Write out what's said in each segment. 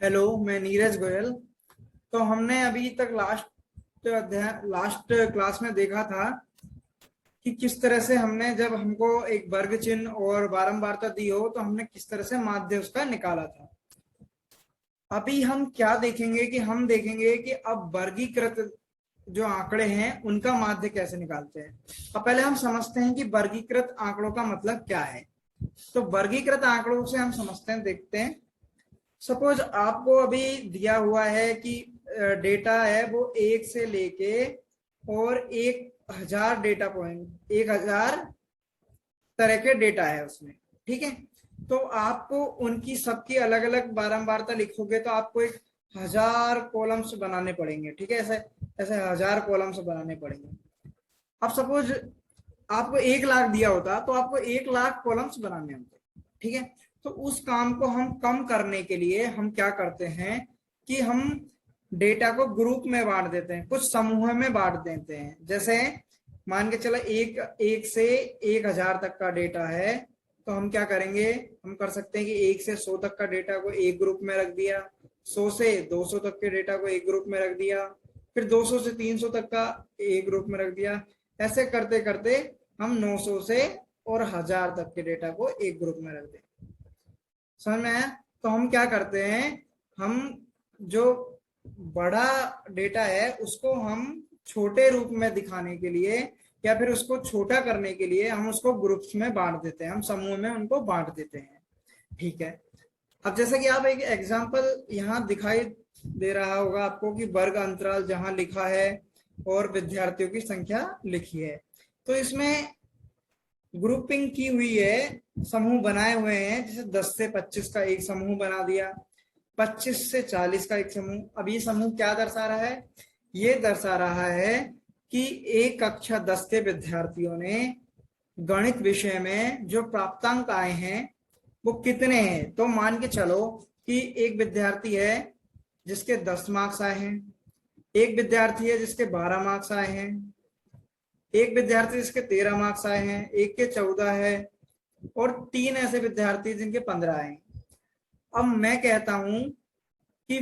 Hello, मैं नीरज गोयल। तो हमने अभी तक लास्ट क्लास में देखा था कि किस तरह से हमने जब हमको एक वर्ग चिन्ह और बारंबारता दी हो तो हमने किस तरह से माध्य उसका निकाला था। अभी हम क्या देखेंगे कि हम देखेंगे कि अब वर्गीकृत जो आंकड़े हैं उनका माध्य कैसे निकालते हैं। अब पहले हम समझते हैं कि वर्गीकृत आंकड़ों का मतलब क्या है। तो वर्गीकृत आंकड़ों से हम समझते हैं, देखते हैं। सपोज आपको अभी दिया हुआ है कि डेटा है वो 1 से लेके और 1000 डेटा पॉइंट, 1000 तरह के डेटा है उसमें। ठीक है, तो आपको उनकी सबकी अलग अलग बारंबारता लिखोगे तो आपको 1000 कॉलम्स बनाने पड़ेंगे। ठीक है, ऐसे ऐसे 1000 कॉलम्स बनाने पड़ेंगे। अब सपोज आपको 1 लाख दिया होता तो आपको 1 लाख कॉलम्स बनाने होते। ठीक है, तो उस काम को हम कम करने के लिए हम क्या करते हैं कि हम डेटा को ग्रुप में बांट देते हैं, कुछ समूह में बांट देते हैं। जैसे मान के चला एक एक से 1000 तक का डेटा है, तो हम क्या करेंगे, हम कर सकते हैं कि 1 से 100 तक का डेटा को एक ग्रुप में रख दिया, 100 से 200 तक के डेटा को एक ग्रुप में रख दिया, फिर 200 से 300 तक का एक ग्रुप में रख दिया। ऐसे करते करते हम 900 से और 1000 तक के डेटा को एक ग्रुप में रख दें। समझ में आया? तो हम क्या करते हैं, हम जो बड़ा डेटा है उसको हम छोटे रूप में दिखाने के लिए या फिर उसको छोटा करने के लिए हम उसको ग्रुप्स में बांट देते हैं, हम समूह में उनको बांट देते हैं। ठीक है, अब जैसे कि आप एक एग्जांपल यहाँ दिखाई दे रहा होगा आपको कि वर्ग अंतराल जहां लिखा है और विद्यार्थियों की संख्या लिखी है, तो इसमें ग्रुपिंग की हुई है, समूह बनाए हुए हैं। जैसे 10 से 25 का एक समूह बना दिया, 25 से 40 का एक समूह। अब ये समूह क्या दर्शा रहा है, ये दर्शा रहा है कि एक कक्षा 10 के विद्यार्थियों ने गणित विषय में जो प्राप्तांक आए हैं वो कितने हैं। तो मान के चलो कि एक विद्यार्थी है जिसके 10 मार्क्स आए हैं, एक विद्यार्थी है जिसके 12 मार्क्स आए हैं, एक विद्यार्थी जिसके 13 मार्क्स आए हैं, एक के 14 है, और 3 ऐसे विद्यार्थी जिनके 15 आए। अब मैं कहता हूं कि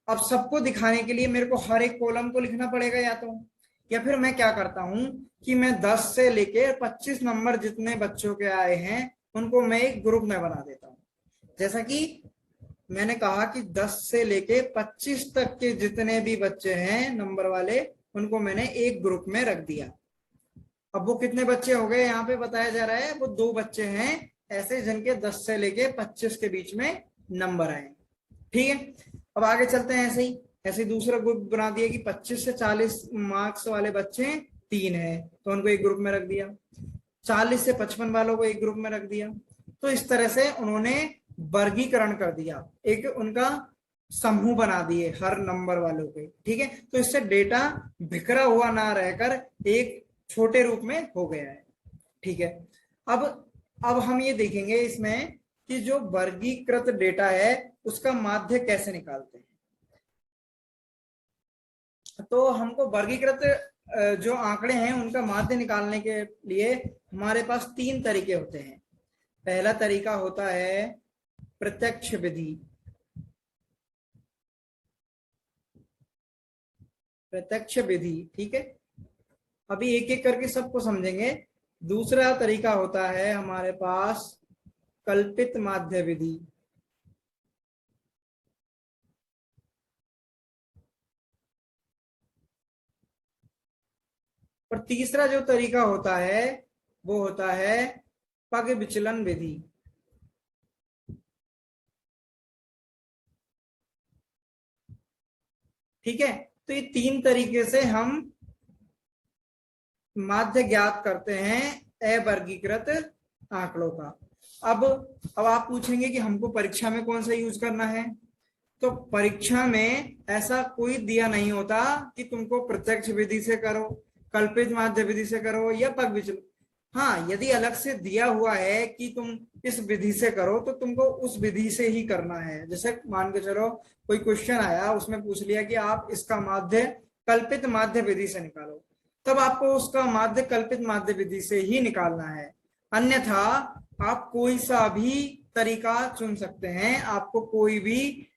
अब सबको दिखाने के लिए मेरे को हर एक कॉलम को लिखना पड़ेगा, या फिर मैं क्या करता हूं कि मैं 10 से लेके 25 नंबर जितने बच्चों के आए हैं उनको मैं एक ग्रुप में बना देता हूं। जैसा कि मैंने कहा कि 10 से लेके 25 तक के जितने भी बच्चे हैं नंबर वाले, उनको मैंने एक ग्रुप में रख दिया। अब वो कितने बच्चे हो गए यहाँ पे बताया जा रहा है, वो 2 बच्चे हैं ऐसे जिनके 10 से लेके 25 के बीच में नंबर आए। ठीक है, अब आगे चलते हैं। ऐसे ही दूसरा ग्रुप बना दिया कि 25 से 40 मार्क्स वाले बच्चे 3 है, तो उनको एक ग्रुप में रख दिया। 40 से 55 वालों को एक ग्रुप में रख दिया। तो इस तरह से उन्होंने वर्गीकरण कर दिया, एक उनका समूह बना दिए हर नंबर वालों के। ठीक है, तो इससे डेटा बिखरा हुआ ना रहकर एक छोटे रूप में हो गया है। ठीक है, अब हम ये देखेंगे इसमें कि जो वर्गीकृत डेटा है उसका माध्य कैसे निकालते हैं। तो हमको वर्गीकृत जो आंकड़े हैं उनका माध्य निकालने के लिए हमारे पास 3 तरीके होते हैं। पहला तरीका होता है प्रत्यक्ष विधि। प्रत्यक्ष विधि, ठीक है, अभी एक एक करके सबको समझेंगे। दूसरा तरीका होता है हमारे पास कल्पित माध्य विधि। और तीसरा जो तरीका होता है वो होता है पग विचलन विधि। ठीक है, तो ये 3 तरीके से हम माध्य ज्ञात करते हैं अवर्गीकृत आंकड़ों का। अब आप पूछेंगे कि हमको परीक्षा में कौन सा यूज करना है। तो परीक्षा में ऐसा कोई दिया नहीं होता कि तुमको प्रत्यक्ष विधि से करो, कल्पित माध्य विधि से करो या पग विचलन। हाँ, यदि अलग से दिया हुआ है कि तुम इस विधि से करो तो तुमको उस विधि से ही करना है। जैसे मान के चलो कोई क्वेश्चन आया, उसमें पूछ लिया कि आप इसका माध्य कल्पित माध्य विधि से निकालो, तब आपको उसका माध्य कल्पित माध्य विधि से ही निकालना है। अन्यथा आप कोई सा भी तरीका चुन सकते हैं, आपको कोई भी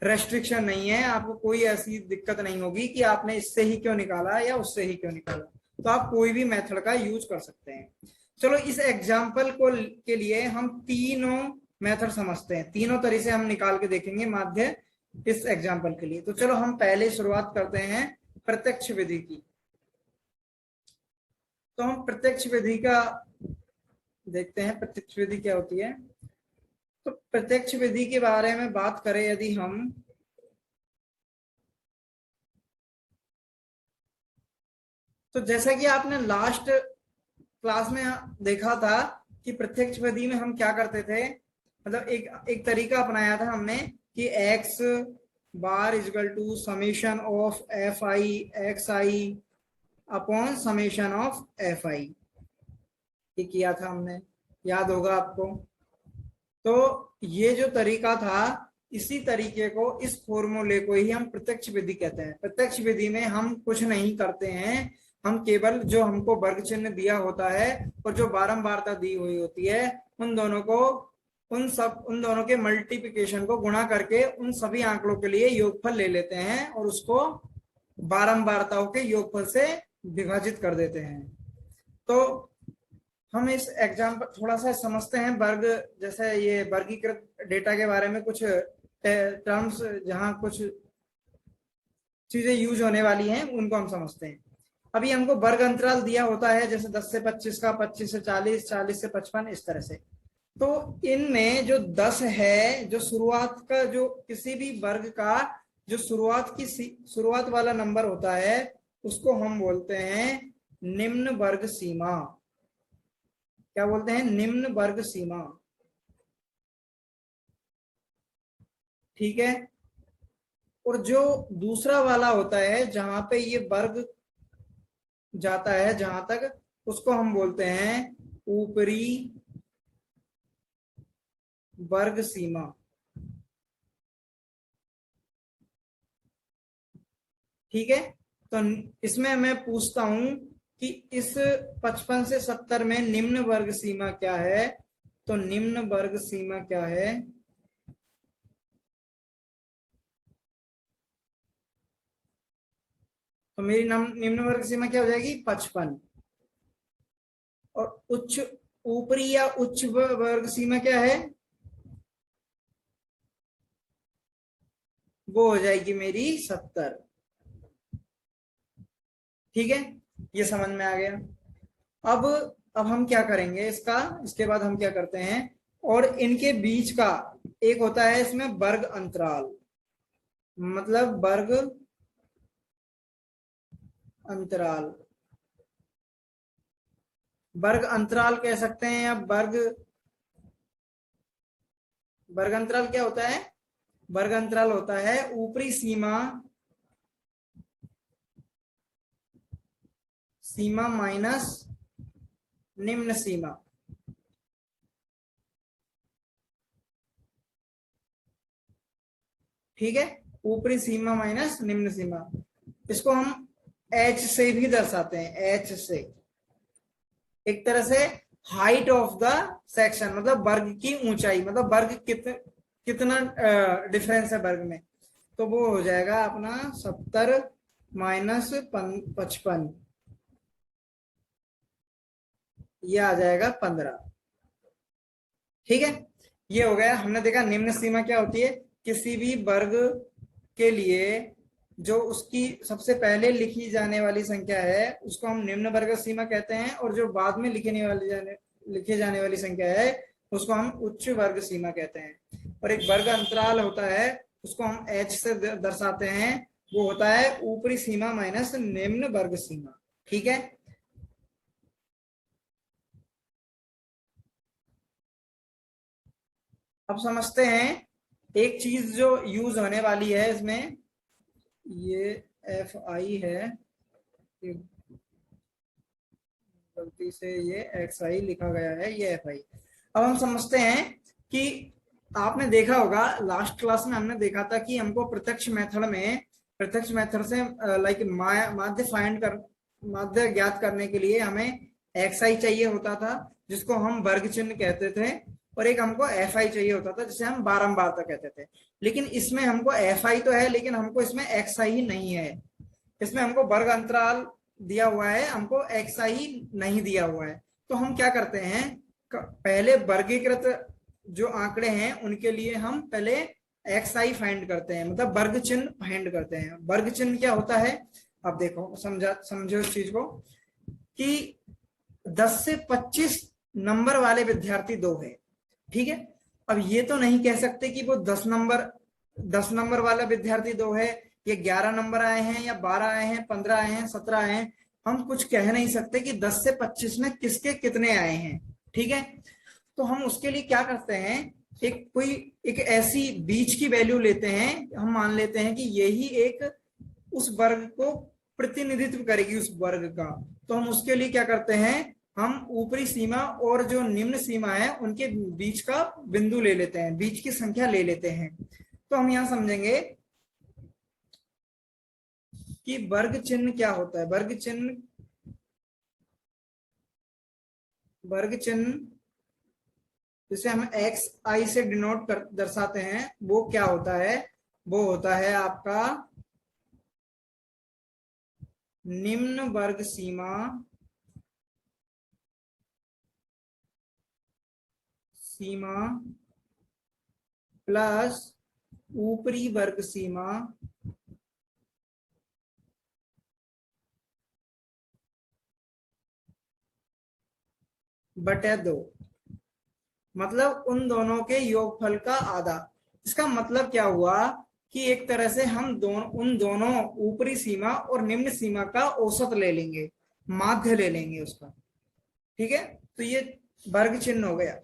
रेस्ट्रिक्शन नहीं है, आपको कोई ऐसी दिक्कत नहीं होगी कि आपने इससे ही क्यों निकाला या उससे ही क्यों निकाला, तो आप कोई भी मेथड का यूज कर सकते हैं। चलो इस एग्जाम्पल को के लिए हम तीनों मेथड समझते हैं, तीनों तरीके से हम निकाल के देखेंगे माध्य इस एग्जाम्पल के लिए। तो चलो हम पहले शुरुआत करते हैं प्रत्यक्ष विधि की। तो हम प्रत्यक्ष विधि का देखते हैं, प्रत्यक्ष विधि क्या होती है। तो प्रत्यक्ष विधि के बारे में बात करें यदि हम, तो जैसा कि आपने लास्ट क्लास में देखा था कि प्रत्यक्ष विधि में हम क्या करते थे, मतलब एक तरीका अपनाया था हमने कि X bar is equal to summation of F I x I upon summation of F I, ये किया था हमने, याद होगा आपको। तो ये जो तरीका था, इसी तरीके को, इस फॉर्मूले को ही हम प्रत्यक्ष विधि कहते हैं। प्रत्यक्ष विधि में हम कुछ नहीं करते हैं, हम केवल जो हमको वर्ग चिन्ह दिया होता है और जो बारंबारता दी हुई होती है, उन दोनों को, उन दोनों के मल्टीप्लिकेशन को गुणा करके उन सभी आंकड़ों के लिए योगफल ले लेते हैं और उसको बारंबारताओं के योगफल से विभाजित कर देते हैं। तो हम इस एग्जाम्पल थोड़ा सा समझते हैं वर्ग, जैसे ये वर्गीकृत डेटा के बारे में कुछ टर्म्स, जहां कुछ चीजें यूज होने वाली हैं उनको हम समझते हैं। अभी हमको वर्ग अंतराल दिया होता है, जैसे 10 से 25 का, 25 से 40, 40 से 55, इस तरह से। तो इनमें जो 10 है, जो शुरुआत का, जो किसी भी वर्ग का जो शुरुआत वाला नंबर होता है, उसको हम बोलते हैं निम्न वर्ग सीमा। क्या बोलते हैं? निम्न वर्ग सीमा। ठीक है। और जो दूसरा वाला होता है, जहां पे ये वर्ग जाता है जहां तक, उसको हम बोलते हैं ऊपरी वर्ग सीमा। ठीक है। तो इसमें मैं पूछता हूं कि इस 55 से 70 में निम्न वर्ग सीमा क्या है? तो निम्न वर्ग सीमा क्या है? तो मेरी निम्न वर्ग सीमा क्या हो जाएगी? 55। और उच्च, ऊपरी या उच्च वर्ग सीमा क्या है? वो हो जाएगी मेरी 70। ठीक है, ये समझ में आ गया। अब हम क्या करेंगे इसका, इसके बाद हम क्या करते हैं, और इनके बीच का एक होता है इसमें वर्ग अंतराल, मतलब वर्ग अंतराल, वर्ग अंतराल कह सकते हैं, या वर्ग अंतराल क्या होता है? वर्ग अंतराल होता है ऊपरी सीमा, सीमा माइनस निम्न सीमा। ठीक है, ऊपरी सीमा माइनस निम्न सीमा। इसको हम एच से भी दर्शाते हैं, एच से, एक तरह से हाइट ऑफ द सेक्शन, मतलब वर्ग की ऊंचाई, मतलब वर्ग कितना डिफरेंस है वर्ग में। तो वो हो जाएगा अपना 70 माइनस 55, ये आ जाएगा 15। ठीक है, ये हो गया। हमने देखा निम्न सीमा क्या होती है, किसी भी वर्ग के लिए जो उसकी सबसे पहले लिखी जाने वाली संख्या है उसको हम निम्न वर्ग सीमा कहते हैं, और जो बाद में लिखे जाने वाली संख्या है उसको हम उच्च वर्ग सीमा कहते हैं। और एक वर्ग अंतराल होता है, उसको हम एच से दर्शाते हैं, वो होता है ऊपरी सीमा माइनस निम्न वर्ग सीमा। ठीक है, अब समझते हैं एक चीज जो यूज होने वाली है इसमें, ये एफ आई है, गलती से ये एक्स आई लिखा गया है, ये एफ आई। अब हम समझते हैं कि आपने देखा होगा लास्ट क्लास में हमने देखा था कि हमको प्रत्यक्ष मेथड से लाइक माध्य ज्ञात करने के लिए हमें एक्स आई चाहिए होता था, जिसको हम वर्ग चिन्ह कहते थे। और एक हमको एफ आई चाहिए होता था, जिसे हम बारंबारता कहते थे। लेकिन इसमें हमको एफ आई तो है, लेकिन हमको इसमें एक्स आई ही नहीं है। इसमें हमको वर्ग अंतराल दिया हुआ है, हमको एक्स आई नहीं दिया हुआ है। तो हम क्या करते हैं, पहले वर्गीकृत जो आंकड़े हैं उनके लिए हम पहले एक्स आई फाइंड करते हैं, मतलब वर्ग चिन्ह फाइंड करते हैं। वर्ग चिन्ह क्या होता है, अब देखो समझो इस चीज को, कि 10 से 25 नंबर वाले विद्यार्थी दो है, ठीक है। अब ये तो नहीं कह सकते कि वो 10 नंबर वाला विद्यार्थी दो है, ये 11 नंबर आए हैं या 12 आए हैं, 15 आए हैं, 17 आए हैं। हम कुछ कह नहीं सकते कि 10 से 25 में किसके कितने आए हैं, ठीक है। तो हम उसके लिए क्या करते हैं, एक ऐसी बीच की वैल्यू लेते हैं, हम मान लेते हैं कि यही एक उस वर्ग को प्रतिनिधित्व करेगी, उस वर्ग का। तो हम उसके लिए क्या करते हैं, हम ऊपरी सीमा और जो निम्न सीमा है उनके बीच का बिंदु ले लेते हैं, बीच की संख्या ले लेते हैं। तो हम यहां समझेंगे कि वर्ग चिन्ह क्या होता है। वर्ग चिन्ह जिसे हम एक्स आई से डिनोट कर दर्शाते हैं, वो क्या होता है, वो होता है आपका निम्न वर्ग सीमा प्लस ऊपरी वर्ग सीमा बटे 2, मतलब उन दोनों के योगफल का आधा। इसका मतलब क्या हुआ कि एक तरह से हम उन दोनों ऊपरी सीमा और निम्न सीमा का औसत ले लेंगे, माध्य ले लेंगे उसका, ठीक है। तो ये वर्ग चिन्ह हो गया।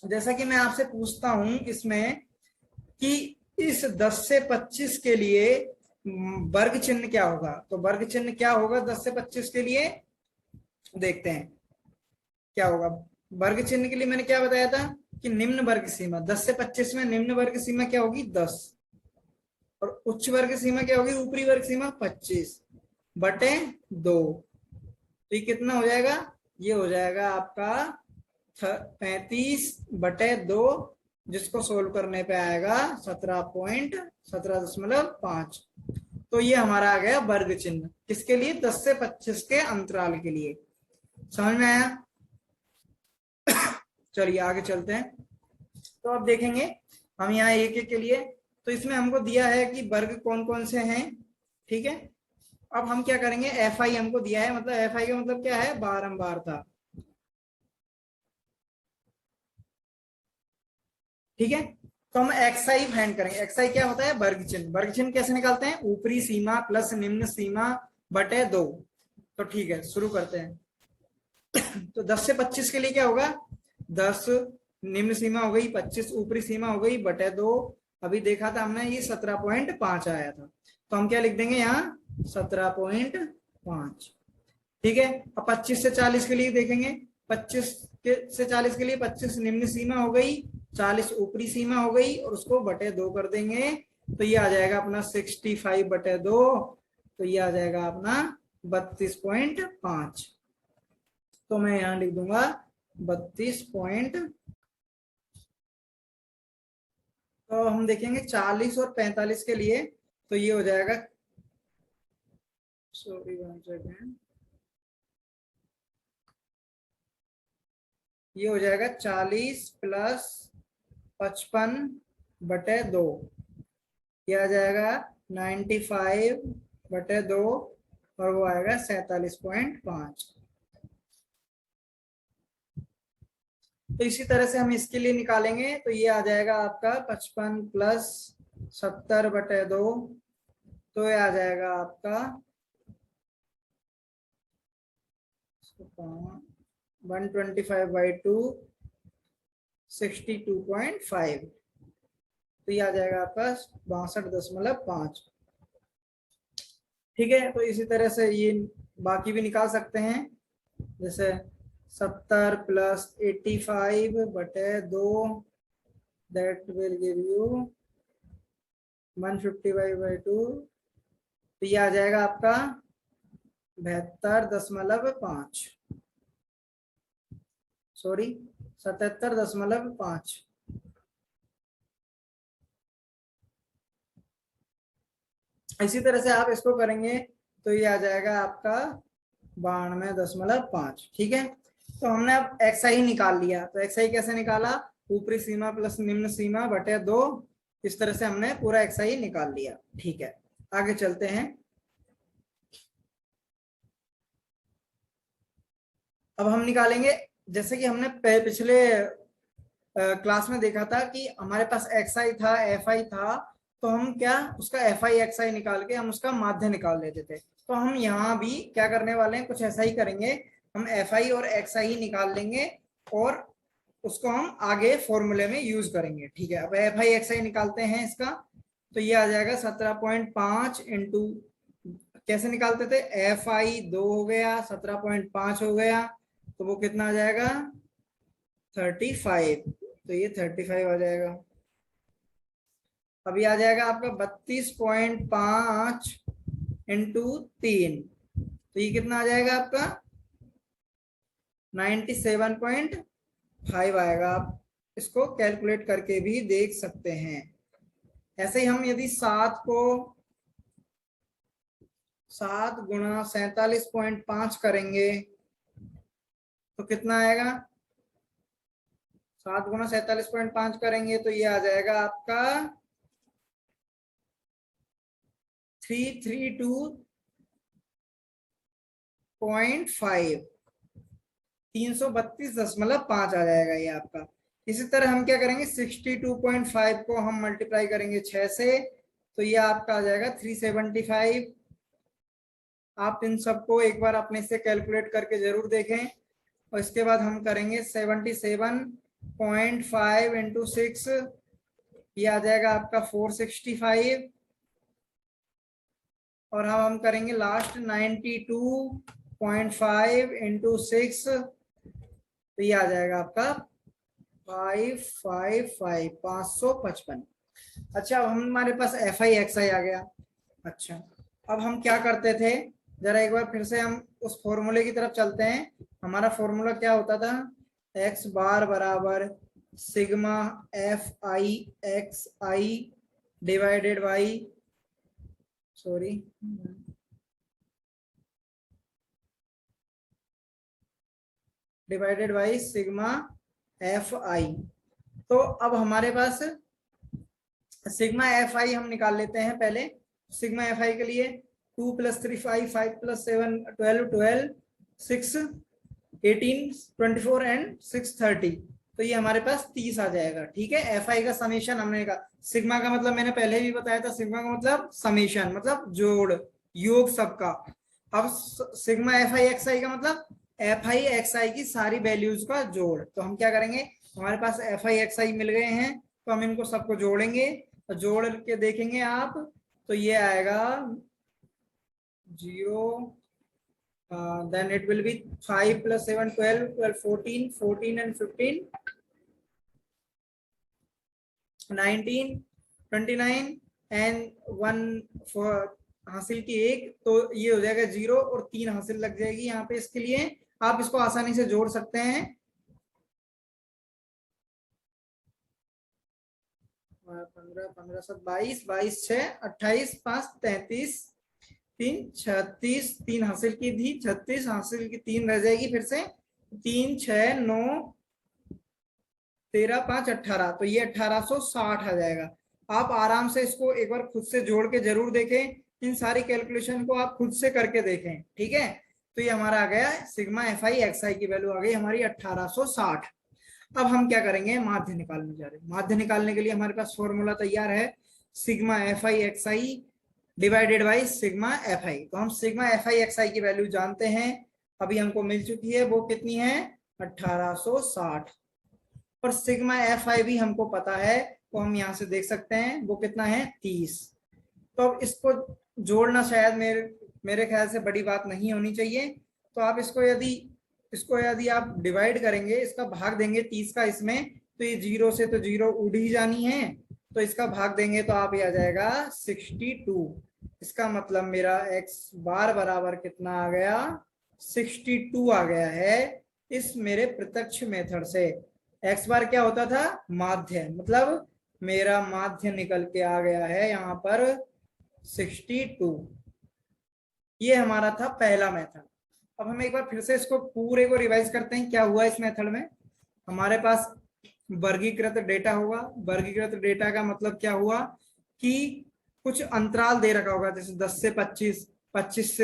जैसा कि मैं आपसे पूछता हूं इसमें कि इस 10 से 25 के लिए वर्ग चिन्ह क्या होगा, तो वर्ग चिन्ह क्या होगा 10 से 25 के लिए, देखते हैं क्या होगा। वर्ग चिन्ह के लिए मैंने क्या बताया था कि निम्न वर्ग सीमा 10 से 25 में निम्न वर्ग सीमा क्या होगी 10, और उच्च वर्ग सीमा क्या होगी, ऊपरी वर्ग सीमा 25 बटे 2। तो ये कितना हो जाएगा, ये हो जाएगा आपका 35/2, जिसको सोल्व करने पे आएगा 17.17.5। तो ये हमारा आ गया वर्ग चिन्ह, किसके लिए, 10 से 25 के अंतराल के लिए। समझ में आया। चलिए आगे चलते हैं। तो अब देखेंगे हम यहाँ एक एक के लिए, तो इसमें हमको दिया है कि वर्ग कौन कौन से हैं, ठीक है। अब हम क्या करेंगे, एफ आई हमको दिया है, मतलब एफ आई का मतलब क्या है, बारंबारता, ठीक है। तो हम एक्स आई फाइंड करेंगे। एक्स आई क्या होता है, वर्ग चिन्ह। वर्ग चिन्ह कैसे निकालते हैं, ऊपरी सीमा प्लस निम्न सीमा बटे 2। तो ठीक है, शुरू करते हैं। तो 10 से 25 के लिए क्या होगा, 10 निम्न सीमा हो गई, 25 ऊपरी सीमा हो गई बटे 2। अभी देखा था हमने ये 17.5 आया था, तो हम क्या लिख देंगे यहाँ 17.5, ठीक है। अब 25 से 40 के लिए देखेंगे, 25 से 40 के लिए 25 निम्न सीमा हो गई, 40 ऊपरी सीमा हो गई, और उसको बटे 2 कर देंगे। तो ये आ जाएगा अपना 65/2। तो ये आ जाएगा अपना 32.5। तो मैं यहां लिख दूंगा 32 पॉइंट। तो हम देखेंगे 40 और 45 के लिए, तो ये हो जाएगा, सॉरी वन सेकेंड, ये हो जाएगा 40 प्लस 55/2, ये आ जाएगा 95/2, और वो आएगा 47.5। तो इसी तरह से हम इसके लिए निकालेंगे, तो ये आ जाएगा आपका 55 प्लस 70/2, तो ये आ जाएगा आपका 125/2 62.5। तो ये आ जाएगा आपका 62.5, ठीक है। तो इसी तरह से ये बाकी भी निकाल सकते हैं, जैसे 70 plus 85/2, that will give you 155/2। तो ये आ जाएगा आपका 72.5। सॉरी 77.5। इसी तरह से आप इसको करेंगे तो ये आ जाएगा आपका 92.5। ठीक है, तो हमने अब XI निकाल लिया। तो XI कैसे निकाला, ऊपरी सीमा प्लस निम्न सीमा बटे 2, इस तरह से हमने पूरा XI निकाल लिया। ठीक है, आगे चलते हैं। अब हम निकालेंगे, जैसे कि हमने पिछले क्लास में देखा था कि हमारे पास XI था, FI था, तो हम क्या उसका FI XI निकाल के हम उसका माध्य निकाल लेते थे। तो हम यहाँ भी क्या करने वाले हैं, कुछ ऐसा ही करेंगे। हम FI और XI निकाल लेंगे और उसको हम आगे फॉर्मूले में यूज करेंगे। ठीक है, अब FI XI निकालते हैं इसका, तो ये आ जाएगा 17.5 इंटू, कैसे निकालते थे, FI 2 हो गया, 17.5 हो गया, तो वो कितना आ जाएगा 35। तो ये 35 आ जाएगा। अभी आ जाएगा आपका 32.5 इंटू 3, तो ये कितना आ जाएगा आपका 97.5 आएगा। आप इसको कैलकुलेट करके भी देख सकते हैं। ऐसे ही हम यदि 7 गुणा 47.5 करेंगे तो कितना आएगा, 7 गुणा 47.5 करेंगे तो ये आ जाएगा आपका 332.5, 332.5 आ जाएगा ये आपका। इसी तरह हम क्या करेंगे, 62.5 को हम मल्टीप्लाई करेंगे 6 से, तो ये आपका आ जाएगा 375। आप इन सबको एक बार अपने से कैलकुलेट करके जरूर देखें। और इसके बाद हम करेंगे 77.5 इंटू 6, ये आ जाएगा आपका 465। और हम करेंगे लास्ट 92.5 इंटू 6, तो ये आ जाएगा आपका 555। अच्छा, अब हमारे पास FI XI आ गया। अच्छा, अब हम क्या करते थे, जरा एक बार फिर से हम उस फॉर्मूले की तरफ चलते हैं। हमारा फॉर्मूला क्या होता था, x बार बराबर sigma FI XI divided by, sorry divided by sigma FI। तो अब हमारे पास सिग्मा FI हम निकाल लेते हैं पहले। सिग्मा FI के लिए 2 + 3 5, 5 + 7 12, 12 6 18 24 एंड 6 30, तो ये हमारे पास 30 आ जाएगा। ठीक है, FI का समेशन हमने कहा, सिग्मा का मतलब मैंने पहले भी बताया था, सिग्मा का मतलब समेशन, मतलब जोड़, योग सबका। अब सिग्मा FI XI का मतलब FI XI की सारी वैल्यूज का जोड़। तो हम क्या करेंगे, हमारे पास FI XI मिल गए हैं, तो हम इनको सबको जोड़ेंगे, तो जोड़ के देखेंगे आप, तो ये आएगा 0, then it will be 5 + 7 12, 12 14, 14 and 15 19 29 and 1 for हासिल की 1, तो ये हो जाएगा 0 और 3 हासिल लग जाएगी यहाँ पे। इसके लिए आप इसको आसानी से जोड़ सकते हैं। 15 15 7 22, 22 6 28 5 33 3 36, 3 हासिल की थी 36, हासिल की 3 रह जाएगी, फिर से 3 6 9 13 5 18, तो ये 1860 आ जाएगा। आप आराम से इसको एक बार खुद से जोड़ के जरूर देखें, इन सारी कैलकुलेशन को आप खुद से करके देखें। ठीक है, तो ये हमारा आ गया सिग्मा FI XI की वैल्यू आ गई हमारी 1860। अब हम क्या करेंगे, माध्य निकालने जा रहे हैं। माध्य निकालने के लिए हमारे पास फॉर्मूला तैयार है, sigma FI XI divided by sigma FI। तो हम सिग्मा FI XI की वैल्यू जानते हैं, अभी हमको मिल चुकी है, वो कितनी है 1860। और सिग्मा FI भी हमको पता है, तो हम यहाँ से देख सकते हैं वो कितना है 30। तो अब इसको जोड़ना शायद मेरे ख्याल से बड़ी बात नहीं होनी चाहिए। तो आप इसको यदि आप डिवाइड करेंगे, इसका भाग देंगे 30 का इसमें, तो ये 0 से तो 0 उड़ ही जानी है, तो इसका भाग देंगे तो आप ये आ जाएगा 62। इसका मतलब मेरा x बार बराबर कितना आ गया 62 आ गया है। इस मेरे प्रत्यक्ष मेथड से। एक्स बार क्या होता था, माध्य, मतलब मेरा माध्य निकल के आ गया है यहाँ पर 62। ये हमारा था पहला मेथड। अब हम एक बार फिर से इसको पूरे को रिवाइज करते हैं क्या हुआ इस मेथड में। हमारे पास वर्गीकृत डेटा होगा। वर्गीकृत डेटा का मतलब क्या हुआ कि कुछ अंतराल दे रखा होगा, जैसे 10 से 25, 25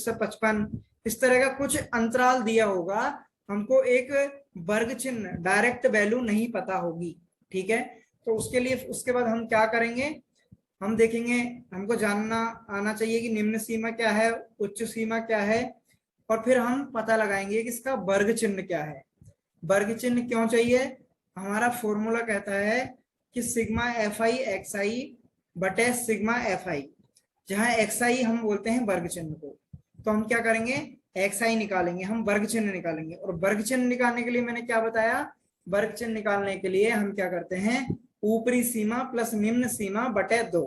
से 55, इस तरह का कुछ अंतराल दिया होगा। हमको एक वर्ग चिन्ह, डायरेक्ट वैल्यू नहीं पता होगी, ठीक है। तो उसके लिए उसके बाद हम क्या करेंगे, हम देखेंगे, हमको जानना आना चाहिए कि निम्न सीमा क्या है, उच्च सीमा क्या है, और फिर हम पता लगाएंगे कि इसका वर्ग चिन्ह क्या है। वर्ग चिन्ह क्यों चाहिए, हमारा फॉर्मूला कहता है कि सिग्मा एफ आई एक्स आई बटे सिग्मा एफ आई, जहां एक्स आई हम बोलते हैं वर्ग चिन्ह को। तो हम क्या करेंगे, एक्स आई निकालेंगे, हम वर्ग चिन्ह निकालेंगे। और वर्ग चिन्ह निकालने के लिए मैंने क्या बताया, वर्ग चिन्ह निकालने के लिए हम क्या करते हैं, ऊपरी सीमा प्लस निम्न सीमा बटे 2,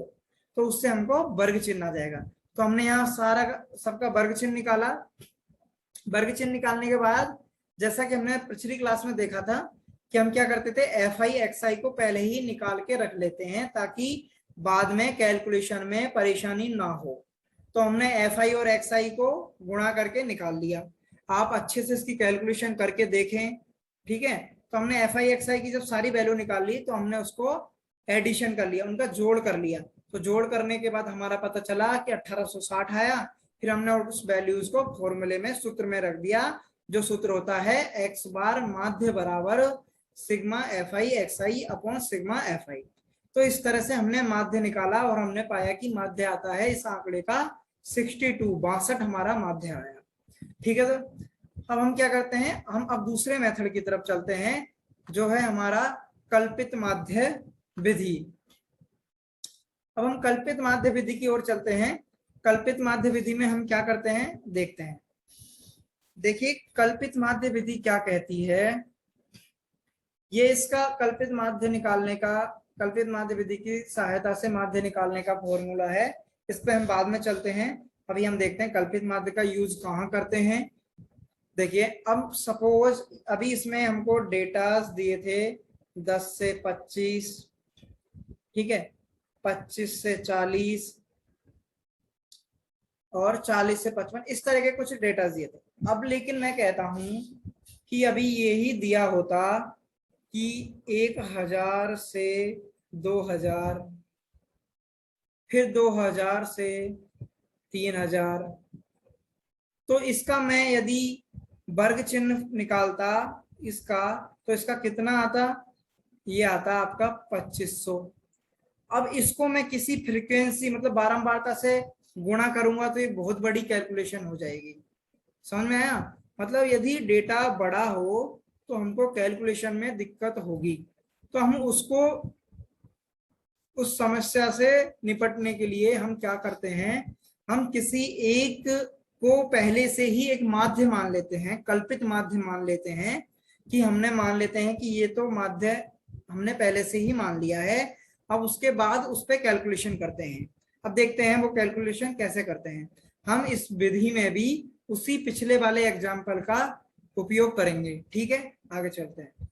तो उससे हमको वर्ग चिन्ह आ जाएगा। तो हमने यहाँ सारा सबका वर्ग चिन्ह निकाला। वर्ग चिन्ह निकालने के बाद जैसा कि हमने पिछली क्लास में देखा था कि हम क्या करते थे, एफ आई एक्स आई को पहले ही निकाल के रख लेते हैं ताकि बाद में कैलकुलेशन में परेशानी ना हो। तो हमने एफ आई और एक्स आई को गुणा करके निकाल लिया। आप अच्छे से इसकी कैलकुलेशन करके देखें, ठीक है। तो हमने एफ आई एक्स आई की जब सारी वैल्यू निकाल ली तो हमने उसको एडिशन कर लिया, उनका जोड़ कर लिया। तो जोड़ करने के बाद हमारा पता चला कि 1860 आया। फिर हमने उस वैल्यूज को फॉर्मूले में सूत्र में रख दिया, जो सूत्र होता है एक्स बार माध्य बराबर sigma f I x I upon sigma f आई। तो इस तरह से हमने माध्य निकाला और हमने पाया कि माध्य आता है इस आंकड़े का 62 हमारा माध्य आया, ठीक है। तो अब हम क्या करते हैं, हम अब दूसरे मेथड की तरफ चलते हैं जो है हमारा कल्पित माध्य विधि। अब हम कल्पित माध्य विधि की ओर चलते हैं। कल्पित माध्य विधि में हम क्या करते हैं देखते हैं। देखिए कल्पित माध्य विधि क्या कहती है, ये इसका कल्पित माध्य निकालने का, कल्पित माध्य विधि की सहायता से माध्य निकालने का फॉर्मूला है। इस पे हम बाद में चलते हैं, अभी हम देखते हैं कल्पित माध्य का यूज कहाँ करते हैं। देखिए अब सपोज अभी इसमें हमको डेटास दिए थे 10 से 25, ठीक है, 25 से 40 और 40 से 55, इस तरह के कुछ डेटा दिए थे। अब लेकिन मैं कहता हूं कि अभी यही दिया होता कि 1000 से 2000, फिर 2000 से 3000, तो इसका मैं यदि वर्ग चिन्ह निकालता इसका, तो इसका कितना आता, ये आता आपका 2500। अब इसको मैं किसी फ्रीक्वेंसी मतलब बारंबारता से गुणा करूंगा तो ये बहुत बड़ी कैलकुलेशन हो जाएगी, समझ में आया। मतलब यदि डेटा बड़ा हो तो हमको कैलकुलेशन में दिक्कत होगी। तो हम उसको, उस समस्या से निपटने के लिए हम क्या करते हैं, हम किसी एक को पहले से ही एक माध्य मान लेते हैं, कल्पित माध्य मान लेते हैं कि हमने मान लेते हैं कि ये तो माध्य हमने पहले से ही मान लिया है। अब उसके बाद उस पर कैलकुलेशन करते हैं। अब देखते हैं वो कैलकुलेशन कैसे करते हैं। हम इस विधि में भी उसी पिछले वाले एग्जाम्पल का उपयोग करेंगे, ठीक है। आगे चलते हैं।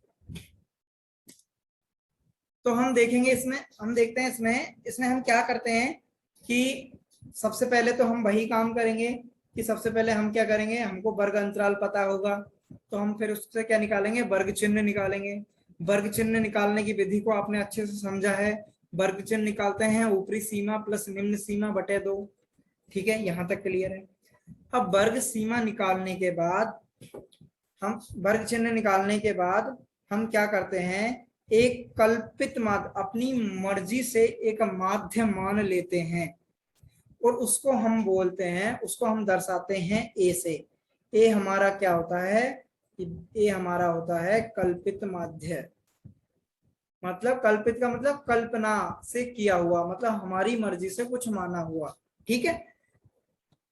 तो हम देखेंगे इसमें, हम देखते हैं इसमें हम क्या करते हैं कि सबसे पहले तो हम वही काम करेंगे कि सबसे पहले हम क्या करेंगे, हमको वर्ग अंतराल पता होगा तो हम फिर उससे क्या निकालेंगे, वर्ग चिन्ह निकालेंगे। वर्ग चिन्ह निकालने की विधि को आपने अच्छे से समझा है। वर्ग चिन्ह निकालते हैं ऊपरी सीमा प्लस निम्न सीमा बटे 2, ठीक है, यहां तक क्लियर है। अब वर्ग सीमा निकालने के बाद, हम वर्ग चिन्ह निकालने के बाद हम क्या करते हैं, एक कल्पित माध्य, अपनी मर्जी से एक माध्य मान लेते हैं और उसको हम बोलते हैं, उसको हम दर्शाते हैं ए से। ए हमारा क्या होता है, ए हमारा होता है कल्पित माध्य। मतलब कल्पित का मतलब कल्पना से किया हुआ, मतलब हमारी मर्जी से कुछ माना हुआ, ठीक है।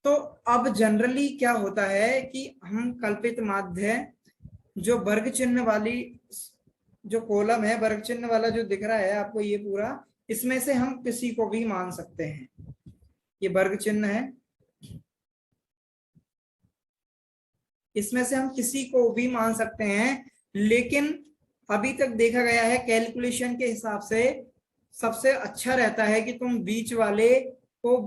तो अब जनरली क्या होता है कि हम कल्पित माध्य, जो वर्ग चिन्ह वाली जो कॉलम है, वर्ग चिन्ह वाला जो दिख रहा है आपको ये पूरा, इसमें से हम किसी को भी मान सकते हैं। ये वर्ग चिन्ह है, इसमें से हम किसी को भी मान सकते हैं, लेकिन अभी तक देखा गया है कैलकुलेशन के हिसाब से सबसे अच्छा रहता है कि तुम बीच वाले को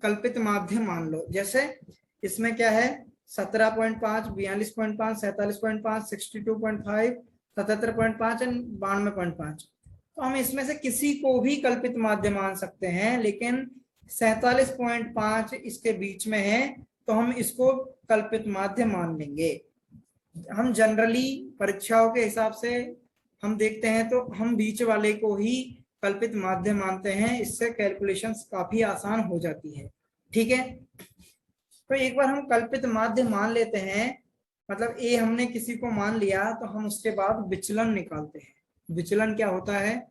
कल्पित माध्य मान लो। जैसे इसमें क्या है 17.5, 42.5, 47.5, 62.5, 77.5 एंड 92.5। तो हम इसमें से किसी को भी कल्पित माध्य मान सकते हैं, लेकिन 47.5 इसके बीच में है तो हम इसको कल्पित माध्य मान लेंगे। हम जनरली परीक्षाओं के हिसाब से हम देखते हैं तो हम बीच वाले को ही कल्पित माध्य मानते हैं, इससे कैलकुलेशंस काफी आसान हो जाती है। ठीक है, तो एक बार हम कल्पित माध्य मान लेते हैं, मतलब ए हमने किसी को मान लिया, तो हम उसके बाद विचलन निकालते हैं। विचलन क्या होता है?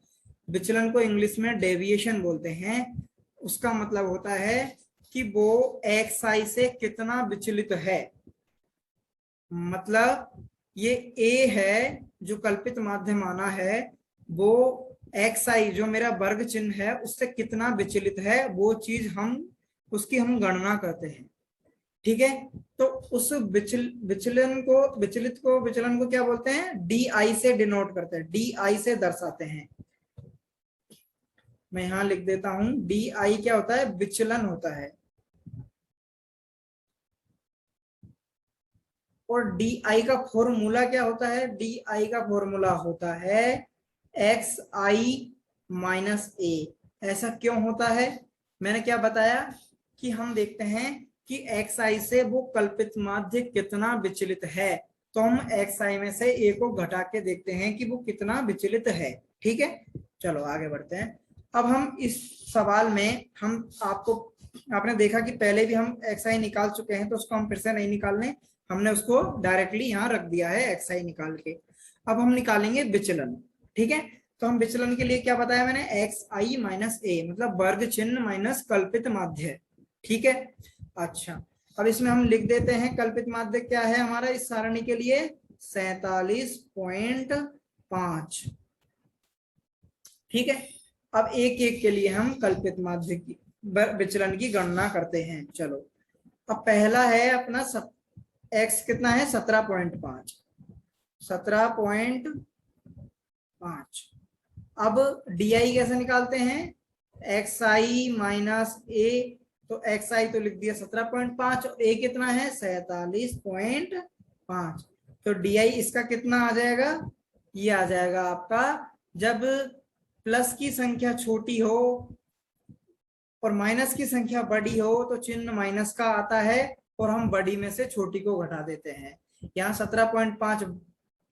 विचलन को इंग्लिश में डेविएशन बोलते हैं। उसका मतलब होता है कि वो एक्स आई से कितना विचलित है। मतलब ये ए है जो कल्पित माध्य माना है, वो एक्स आई जो मेरा वर्ग चिन्ह है उससे कितना विचलित है, वो चीज हम उसकी हम गणना करते हैं। ठीक है, तो उस विचलन को क्या बोलते हैं? डी आई से डिनोट करते हैं, डी आई से दर्शाते हैं। मैं यहां लिख देता हूं, डी आई क्या होता है? विचलन होता है। और डी आई का फॉर्मूला क्या होता है? डी आई का फॉर्मूला होता है एक्स आई माइनस ए। ऐसा क्यों होता है? मैंने क्या बताया कि हम देखते हैं कि एक्स आई से वो कल्पित माध्य कितना विचलित है, तो हम एक्स आई में से ए को घटा के देखते हैं कि वो कितना विचलित है। ठीक है, चलो आगे बढ़ते हैं। अब हम इस सवाल में हम आपने देखा कि पहले भी हम एक्स आई निकाल चुके हैं, तो उसको हम फिर से नहीं निकालने, हमने उसको डायरेक्टली यहाँ रख दिया है एक्स आई निकाल के। अब हम निकालेंगे विचलन। ठीक है, तो हम विचलन के लिए क्या बताया मैंने? एक्स आई माइनस ए, मतलब वर्ग चिन्ह माइनस कल्पित माध्य। ठीक है, अच्छा अब इसमें हम लिख देते हैं कल्पित माध्य क्या है हमारा इस सारणी के लिए? 47.5। ठीक है, अब एक एक के लिए हम कल्पित माध्य की विचलन की गणना करते हैं। चलो, अब पहला है अपना एक्स कितना है? 17.5। 17.5। अब डी आई कैसे निकालते हैं? एक्स आई माइनस ए, तो एक्स आई तो लिख दिया 17.5 और ए कितना है? 47.5। तो डी आई इसका कितना आ जाएगा? ये आ जाएगा आपका, जब प्लस की संख्या छोटी हो और माइनस की संख्या बड़ी हो तो चिन्ह माइनस का आता है और हम बड़ी में से छोटी को घटा देते हैं। यहाँ 17.5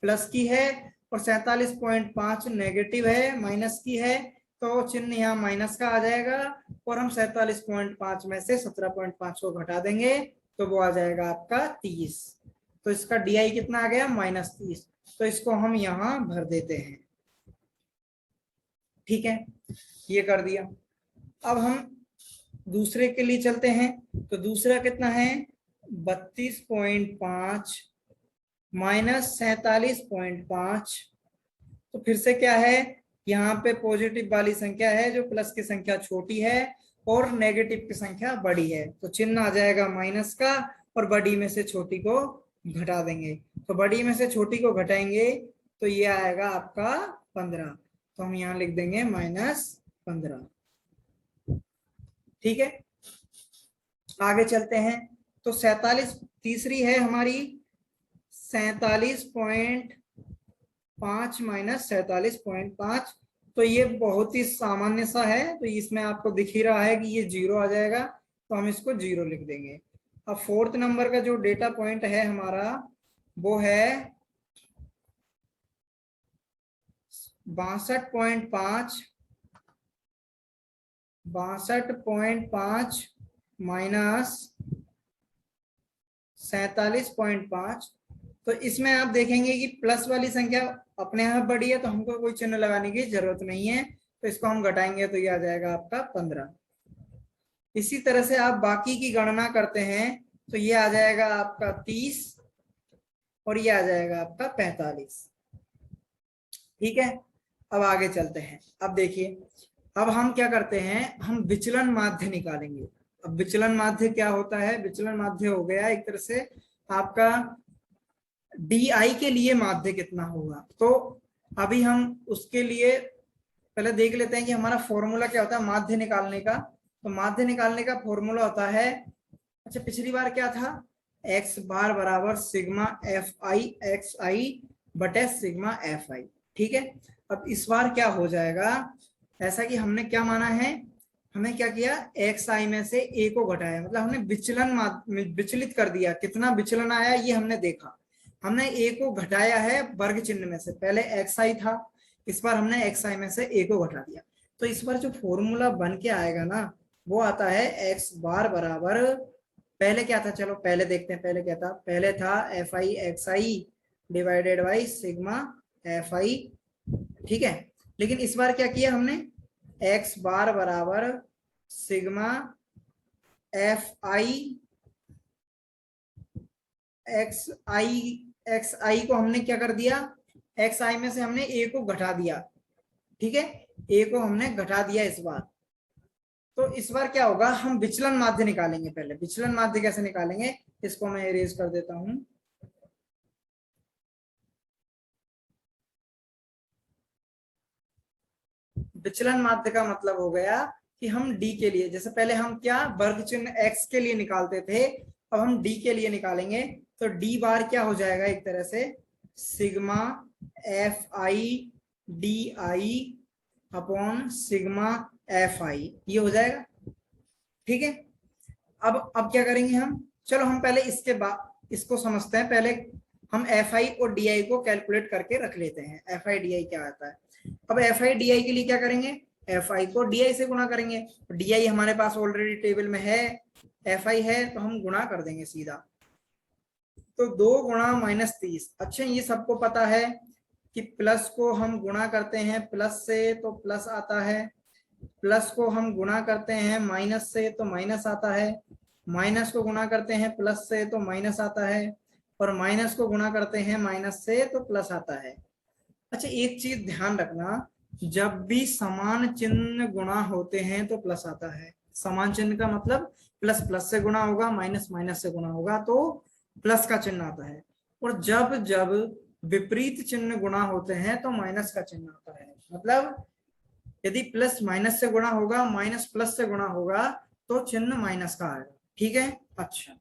प्लस की है और 47.5 नेगेटिव है, माइनस की है, तो चिन्ह यहाँ माइनस का आ जाएगा और हम 47.5 में से 17.5 को घटा देंगे तो वो आ जाएगा आपका 30। तो इसका डी आई कितना आ गया? -30। तो इसको हम यहाँ भर देते हैं। ठीक है, ये कर दिया। अब हम दूसरे के लिए चलते हैं, तो दूसरा कितना है? 32.5 माइनस 47.5। तो फिर से क्या है? यहाँ पे पॉजिटिव वाली संख्या है, जो प्लस की संख्या छोटी है और नेगेटिव की संख्या बड़ी है, तो चिन्ह आ जाएगा माइनस का और बड़ी में से छोटी को घटा देंगे। तो बड़ी में से छोटी को घटाएंगे तो ये आएगा आपका 15। तो हम यहाँ लिख देंगे -15। ठीक है, आगे चलते हैं। तो 47 तीसरी है हमारी 47.5 माइनस 47.5। तो ये बहुत ही सामान्य सा है, तो इसमें आपको दिख ही रहा है कि ये 0 आ जाएगा, तो हम इसको 0 लिख देंगे। अब फोर्थ नंबर का जो डेटा पॉइंट है हमारा वो है 62.5 माइनस 47.5। तो इसमें आप देखेंगे कि प्लस वाली संख्या अपने आप बड़ी है, तो हमको कोई चिन्ह लगाने की जरूरत नहीं है, तो इसको हम घटाएंगे तो ये आ जाएगा आपका 15। इसी तरह से आप बाकी की गणना करते हैं तो ये आ जाएगा आपका 30 और ये आ जाएगा आपका 45। ठीक है, अब आगे चलते हैं। अब देखिए, अब हम क्या करते हैं? हम विचलन माध्य निकालेंगे। अब विचलन माध्य क्या होता है? विचलन माध्य हो गया एक तरह से आपका डी आई के लिए माध्य कितना होगा। तो अभी हम उसके लिए पहले देख लेते हैं कि हमारा फॉर्मूला क्या होता है माध्य निकालने का। तो माध्य निकालने का फॉर्मूला होता है, अच्छा पिछली बार क्या था, एक्स बार बराबर सिग्मा एफ आई एक्स आई बटे सिग्मा एफ आई। ठीक है, अब इस बार क्या हो जाएगा, ऐसा कि हमने क्या माना है, हमें क्या किया, एक्स आई में से ए को घटाया, मतलब हमने विचलित कर दिया, कितना विचलन आया ये हमने देखा। हमने ए को घटाया है वर्ग चिन्ह में से, पहले एक्स आई था, इस बार हमने एक्स आई में से ए को घटा दिया। तो इस बार जो फॉर्मूला बन के आएगा ना वो आता है एक्स बार बराबर, पहले क्या था, चलो पहले देखते हैं पहले क्या था, पहले था F I x i divided by sigma f i. ठीक है, लेकिन इस बार क्या किया हमने, एक्स बार बराबर सिग्मा एफ आई एक्स आई को हमने क्या कर दिया, एक्स आई में से हमने ए को घटा दिया। ठीक है, ए को हमने घटा दिया इस बार। तो इस बार क्या होगा, हम विचलन माध्य निकालेंगे। पहले विचलन माध्य कैसे निकालेंगे, इसको मैं इरेज कर देता हूं। विचलन माध्य का मतलब हो गया कि हम डी के लिए, जैसे पहले हम क्या वर्ग चिन्ह एक्स के लिए निकालते थे, अब हम डी के लिए निकालेंगे। तो डी बार क्या हो जाएगा, एक तरह से sigma f i d i upon sigma f I, ये हो जाएगा। ठीक है, अब क्या करेंगे हम, चलो हम पहले इसके बाद इसको समझते हैं, पहले हम एफ आई और डी आई को कैलकुलेट करके रख लेते हैं, एफ आई डी आई क्या आता है। अब एफ आई डी आई के लिए क्या करेंगे, एफ आई को डी आई से गुणा करेंगे। डी आई हमारे पास ऑलरेडी टेबल में है, एफ आई है तो हम गुणा कर देंगे सीधा। तो 2 गुणा माइनस 30, अच्छा ये सबको पता है कि प्लस को हम गुणा करते हैं प्लस से तो प्लस आता है, प्लस को हम गुणा करते हैं माइनस से तो माइनस आता है, माइनस को गुणा करते हैं प्लस से तो माइनस आता है, और माइनस को गुणा करते हैं माइनस से तो प्लस आता है। अच्छा एक चीज ध्यान रखना, जब भी समान चिन्ह गुणा होते हैं तो प्लस आता है। समान चिन्ह का मतलब प्लस प्लस से गुणा होगा, माइनस माइनस से गुणा होगा तो प्लस का चिन्ह आता है, और जब जब विपरीत चिन्ह गुणा होते हैं तो माइनस का चिन्ह आता है। मतलब यदि प्लस माइनस से गुणा होगा, माइनस प्लस से गुणा होगा तो चिन्ह माइनस का आएगा। ठीक है, अच्छा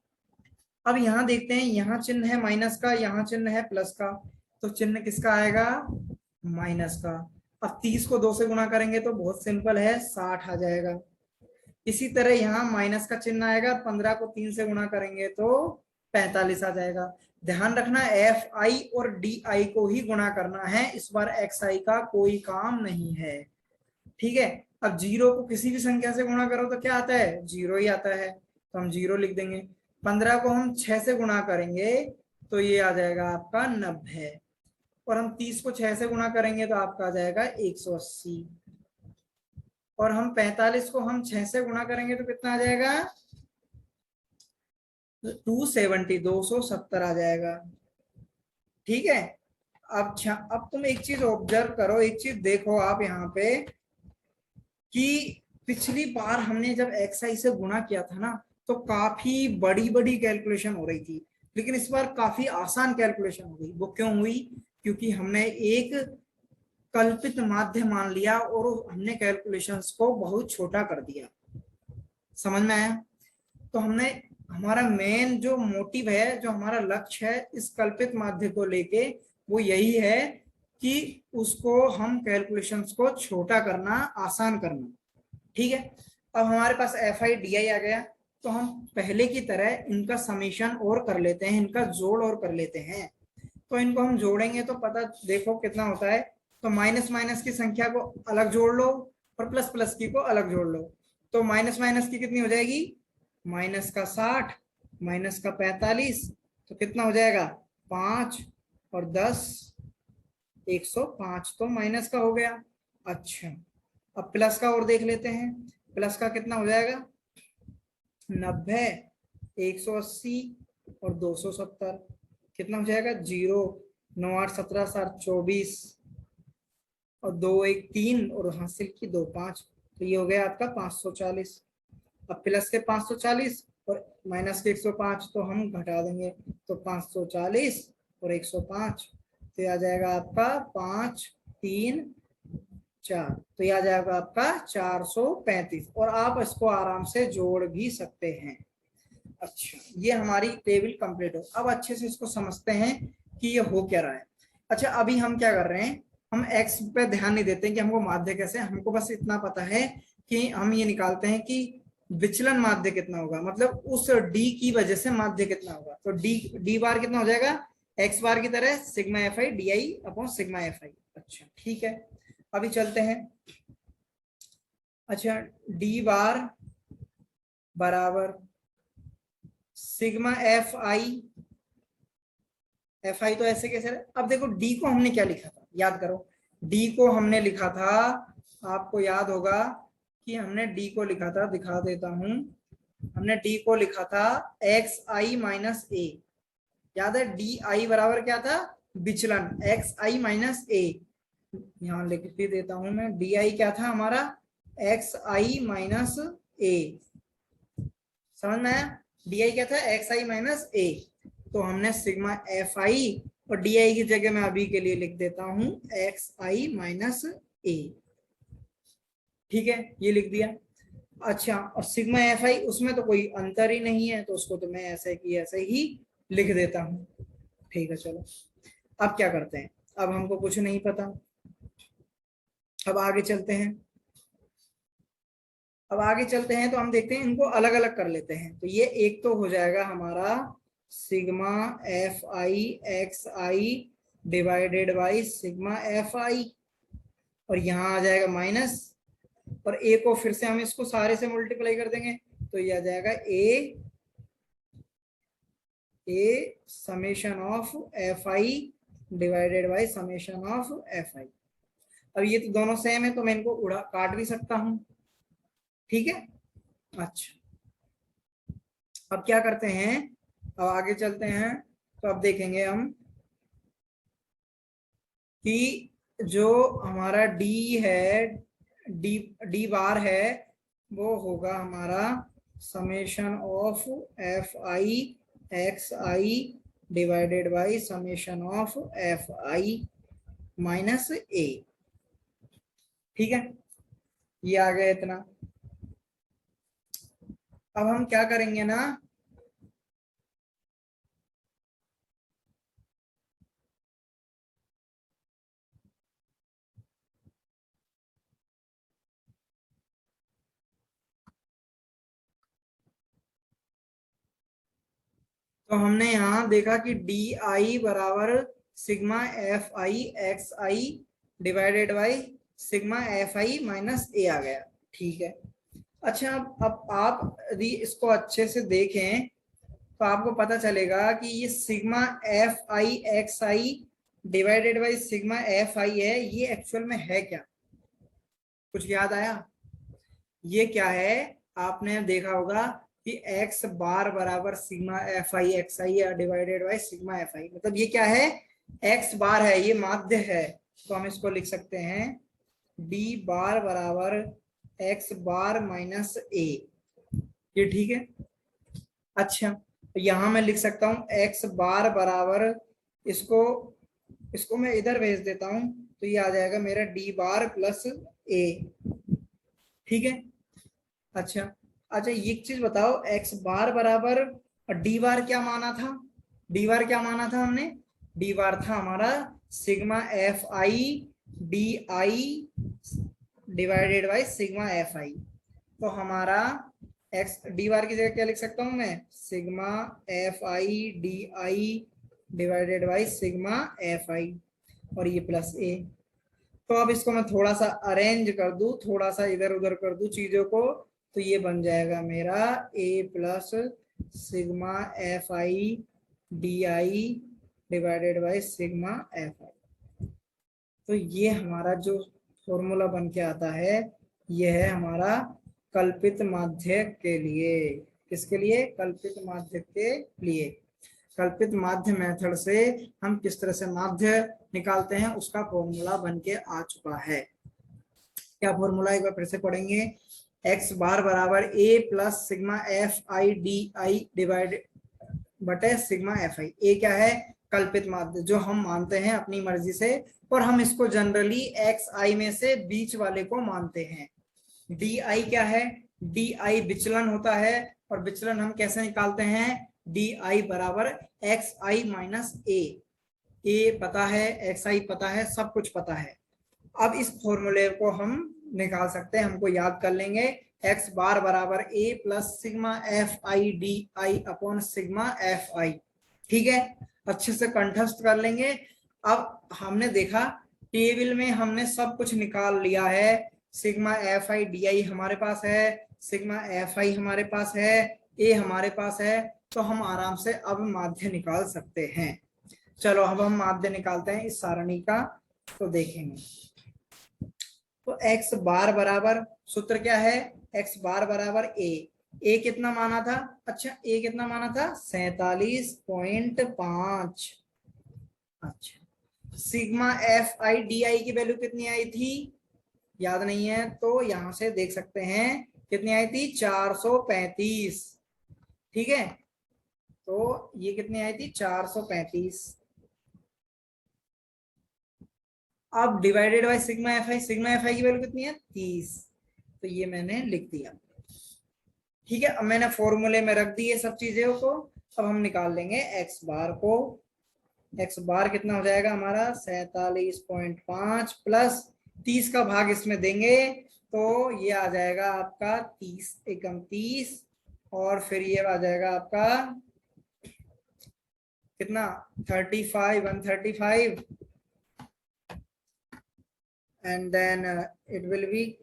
अब यहां देखते हैं, यहाँ चिन्ह है माइनस का, यहाँ चिन्ह है प्लस का, तो चिन्ह किसका आएगा, माइनस का। अब 30 को 2 से गुणा करेंगे तो बहुत सिंपल है, 60 आ जाएगा। इसी तरह यहाँ माइनस का चिन्ह आएगा, 15 को 3 से गुणा करेंगे तो 45 आ जाएगा। ध्यान रखना एफ आई और डी आई को ही गुणा करना है, इस बार एक्स आई का कोई काम नहीं है। ठीक है, अब 0 को किसी भी संख्या से गुणा करो तो क्या आता है, 0 ही आता है, तो हम 0 लिख देंगे। 15 को हम 6 से गुणा करेंगे तो ये आ जाएगा आपका 90, और हम 30 को 6 से गुणा करेंगे तो आपका आ जाएगा 180, और हम 45 को हम 6 से गुणा करेंगे तो कितना आ जाएगा, 270 270 आ जाएगा। ठीक है, अब तुम एक चीज ऑब्जर्व करो, एक चीज देखो आप यहाँ पे कि पिछली बार हमने जब एक्स से गुणा किया था ना तो काफी बड़ी बड़ी कैलकुलेशन हो रही थी, लेकिन इस बार काफी आसान कैलकुलेशन हो गई। वो क्यों हुई, क्योंकि हमने एक कल्पित माध्य मान लिया और हमने कैलकुलेशंस को बहुत छोटा कर दिया। समझ में आया, तो हमने हमारा मेन जो मोटिव है, जो हमारा लक्ष्य है इस कल्पित माध्य को लेके, वो यही है कि उसको हम कैलकुलेशंस को छोटा करना, आसान करना। ठीक है, अब हमारे पास एफ आई डी आई आ गया, तो हम पहले की तरह इनका समीशन और कर लेते हैं, इनका जोड़ और कर लेते हैं। तो इनको हम जोड़ेंगे तो पता देखो कितना होता है, तो माइनस माइनस की संख्या को अलग जोड़ लो और प्लस प्लस की को अलग जोड़ लो, तो माइनस माइनस की कितनी हो जाएगी, माइनस का 60 माइनस का 45, तो कितना हो जाएगा 5 और 10 105, तो माइनस का हो गया। अच्छा अब प्लस का और देख लेते हैं, प्लस का कितना हो जाएगा 90 180 और 270, कितना हो जाएगा 0 9 8 17 7 24 और 2 1 3 और हासिल की 2 5, तो ये हो गया आपका 540। अब प्लस के 540 और माइनस के 105 तो हम घटा देंगे, तो 540 और 105, तो ये आ जाएगा आपका 5 3 4, तो ये आ जाएगा आपका 435, और आप इसको आराम से जोड़ भी सकते हैं। अच्छा, ये हमारी टेबल कंप्लीट हो। अब अच्छे से इसको समझते हैं कि ये हो क्या रहा है। अच्छा, अभी हम क्या कर रहे हैं, हम x पे ध्यान नहीं देते हैं कि हमको माध्य कैसे, हमको बस इतना पता है कि हम ये निकालते हैं कि विचलन माध्य कितना होगा, मतलब उस d की वजह से माध्य कितना होगा। तो d बार कितना हो जाएगा, x बार की तरह sigma f i d i upon sigma f आई। अच्छा ठीक है, अभी चलते हैं। अच्छा, d बार बराबर sigma f I, F I तो ऐसे कैसे है। अब देखो डी को हमने क्या लिखा था, याद करो, डी को हमने लिखा था, आपको याद होगा कि हमने डी को लिखा था, दिखा देता हूं, हमने डी को लिखा था एक्स आई माइनस ए। याद है डी आई बराबर क्या था, विचलन एक्स आई माइनस ए। यहां लिख भी देता हूं मैं, डी आई क्या था हमारा, एक्स आई माइनस ए। समझ में आया, डी आई क्या था, एक्स आई माइनस ए। तो हमने सिग्मा एफ आई और डी आई की जगह मैं अभी के लिए लिख देता हूं एक्स आई माइनस ए। ठीक है, ये लिख दिया। अच्छा, और सिग्मा एफ आई उसमें तो कोई अंतर ही नहीं है, तो उसको तो मैं ऐसे की ऐसे ही लिख देता हूं। ठीक है, चलो अब क्या करते हैं, अब हमको कुछ नहीं पता, अब आगे चलते हैं। अब आगे चलते हैं तो हम देखते हैं, इनको अलग अलग कर लेते हैं। तो ये एक तो हो जाएगा हमारा sigma f I x i divided by sigma f आई, और यहाँ आ जाएगा माइनस, और ए को फिर से हम इसको सारे से मल्टीप्लाई कर देंगे, तो ये आ जाएगा a summation of F i divided by summation of F i. अब ये तो दोनों सेम है, तो मैं इनको उड़ा काट भी सकता हूं। ठीक है, अच्छा अब क्या करते हैं, अब आगे चलते हैं। तो अब देखेंगे हम कि जो हमारा डी है, डी बार है, वो होगा हमारा summation of F I x i divided by summation of F i minus A. ठीक है, ये आ गया इतना। अब हम क्या करेंगे ना, तो हमने यहाँ देखा कि डी आई बराबर sigma f I x i divided by sigma f i minus A आ गया। ठीक है, अच्छा अब आप यदि इसको अच्छे से देखें तो आपको पता चलेगा कि ये sigma f I x i divided by sigma f आई है, ये एक्चुअल में है क्या, कुछ याद आया, ये क्या है। आपने देखा होगा कि x बार बराबर sigma f I x i divided by sigma f आई, मतलब ये क्या है, x बार है, ये माध्य है, तो हम इसको लिख सकते हैं d बार बराबर x बार माइनस a। ये ठीक है। अच्छा, यहां मैं लिख सकता हूं x बार बराबर, इसको मैं इधर भेज देता हूं, तो ये आ जाएगा मेरा d बार प्लस a। ठीक है, अच्छा अच्छा ये चीज बताओ, x बार बराबर, और डी बार क्या माना था, डी बार क्या माना था हमने, डी बार था हमारा sigma f i d I divided by sigma f आई। तो हमारा x डी बार की जगह क्या लिख सकता हूं मैं, sigma f i d I divided by sigma f आई, और ये प्लस ए। तो अब इसको मैं थोड़ा सा अरेंज कर दूं, थोड़ा सा इधर उधर कर दूं चीजों को, तो ये बन जाएगा मेरा a plus sigma f i d I divided by sigma f आई। तो ये हमारा जो फॉर्मूला बन के आता है, ये है हमारा कल्पित माध्य के लिए। किसके लिए, कल्पित माध्य के लिए। कल्पित माध्य मेथड से हम किस तरह से माध्य निकालते हैं, उसका फॉर्मूला बन के आ चुका है। क्या फॉर्मूला, एक बार फिर से पढ़ेंगे, x बार बराबर a plus sigma f i d I divide बटे सिग्मा एफ आई। ए क्या है, कल्पित माध्य जो हम मानते हैं अपनी मर्जी से, और हम इसको जनरली एक्स आई में से बीच वाले को मानते हैं। डी आई क्या है? डी आई विचलन होता है, और विचलन हम कैसे निकालते हैं? डी आई बराबर एक्स आई माइनस ए पता है, एक्स आई पता है, सब कुछ पता है। अब इस फॉर्मूले को हम निकाल सकते हैं, हमको याद कर लेंगे। एक्स बार बराबर A plus sigma f i d i upon sigma f i. ठीक है, अच्छे से कंठस्थ कर लेंगे। अब हमने देखा टेबल में हमने सब कुछ निकाल लिया है। सिग्मा एफ आई डी आई हमारे पास है, सिग्मा एफ आई हमारे पास है, ए हमारे पास है, तो हम आराम से अब माध्य निकाल सकते हैं। चलो अब हम माध्य निकालते हैं इस सारणी का, तो देखेंगे। तो x बार बराबर, सूत्र क्या है? x बार बराबर a कितना माना था? अच्छा a कितना माना था? 47.5। अच्छा, सिग्मा एफ आई डी आई की वैल्यू कितनी आई थी? याद नहीं है तो यहां से देख सकते हैं कितनी आई थी? 435। ठीक है, तो ये कितनी आई थी? 435। अब divided by sigma f I, sigma f आई की वैल्यू कितनी है? 30। तो ये मैंने लिख दिया। ठीक है, अब मैंने फॉर्मूले में रख दिए सब चीजों को। अब हम निकाल लेंगे एक्स बार को। एक्स बार कितना हो जाएगा हमारा? 47.5 प्लस 30 का भाग इसमें देंगे तो ये आ जाएगा आपका 30 एकम 30, और फिर ये आ जाएगा आपका कितना? 35, 135, and then it will be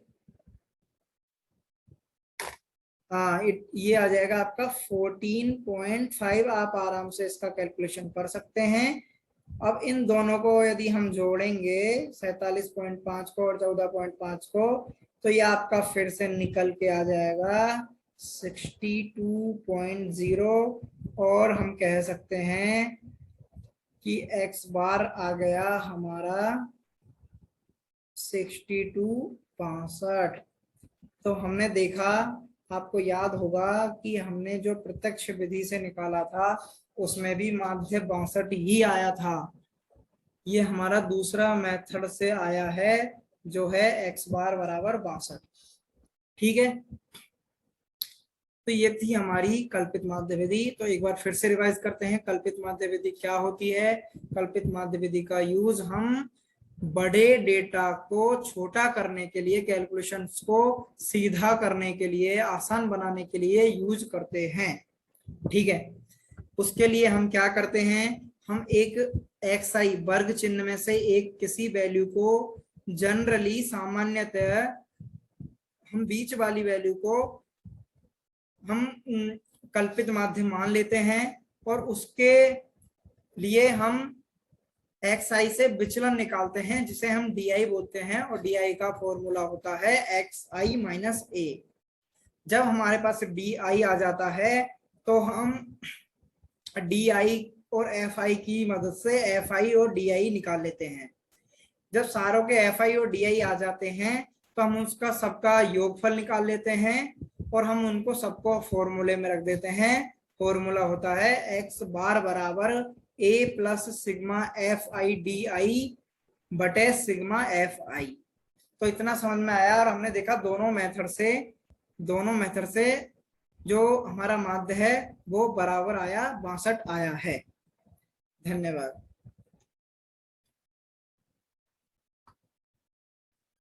ये आ जाएगा आपका 14.5। आप आराम से इसका कैलकुलेशन कर सकते हैं। अब इन दोनों को यदि हम जोड़ेंगे 47.5 को और 14.5 को, तो ये आपका फिर से निकल के आ जाएगा 62.0, और हम कह सकते हैं कि x बार आ गया हमारा 62.65। तो हमने देखा, आपको याद होगा कि हमने जो प्रत्यक्ष विधि से निकाला था उसमें भी माध्य 62 ही आया था। ये हमारा दूसरा मेथड से आया है जो है x बार बराबर 62। ठीक है, तो ये थी हमारी कल्पित माध्य विधि। तो एक बार फिर से रिवाइज करते हैं, कल्पित माध्य विधि क्या होती है। कल्पित माध्य विधि का यूज हम बड़े डेटा को छोटा करने के लिए, कैलकुलेशंस को सीधा करने के लिए, आसान बनाने के लिए यूज करते हैं। ठीक है, उसके लिए हम क्या करते हैं? हम एक एक्स आई वर्ग चिन्ह में से एक किसी वैल्यू को जनरली, सामान्यतः हम बीच वाली वैल्यू को हम कल्पित माध्य मान लेते हैं, और उसके लिए हम एक्स आई से विचलन निकालते हैं जिसे हम डी आई बोलते हैं, और डी आई का फॉर्मूला होता है एक्स आई माइनस ए। जब हमारे पास डी आई आ जाता है तो हम डी आई और एफ आई की मदद से एफ आई और डी आई निकाल लेते हैं। जब सारों के एफ आई और डी आई आ जाते हैं तो हम उसका सबका योगफल निकाल लेते हैं, और हम उनको सबको फॉर्मूले में रख देते हैं। फॉर्मूला होता है एक्स बार बराबर a plus sigma f i d आई बटे सिग्मा एफ आई। तो इतना समझ में आया, और हमने देखा दोनों मेथड से जो हमारा माध्य है वो बराबर आया, 62 आया है। धन्यवाद।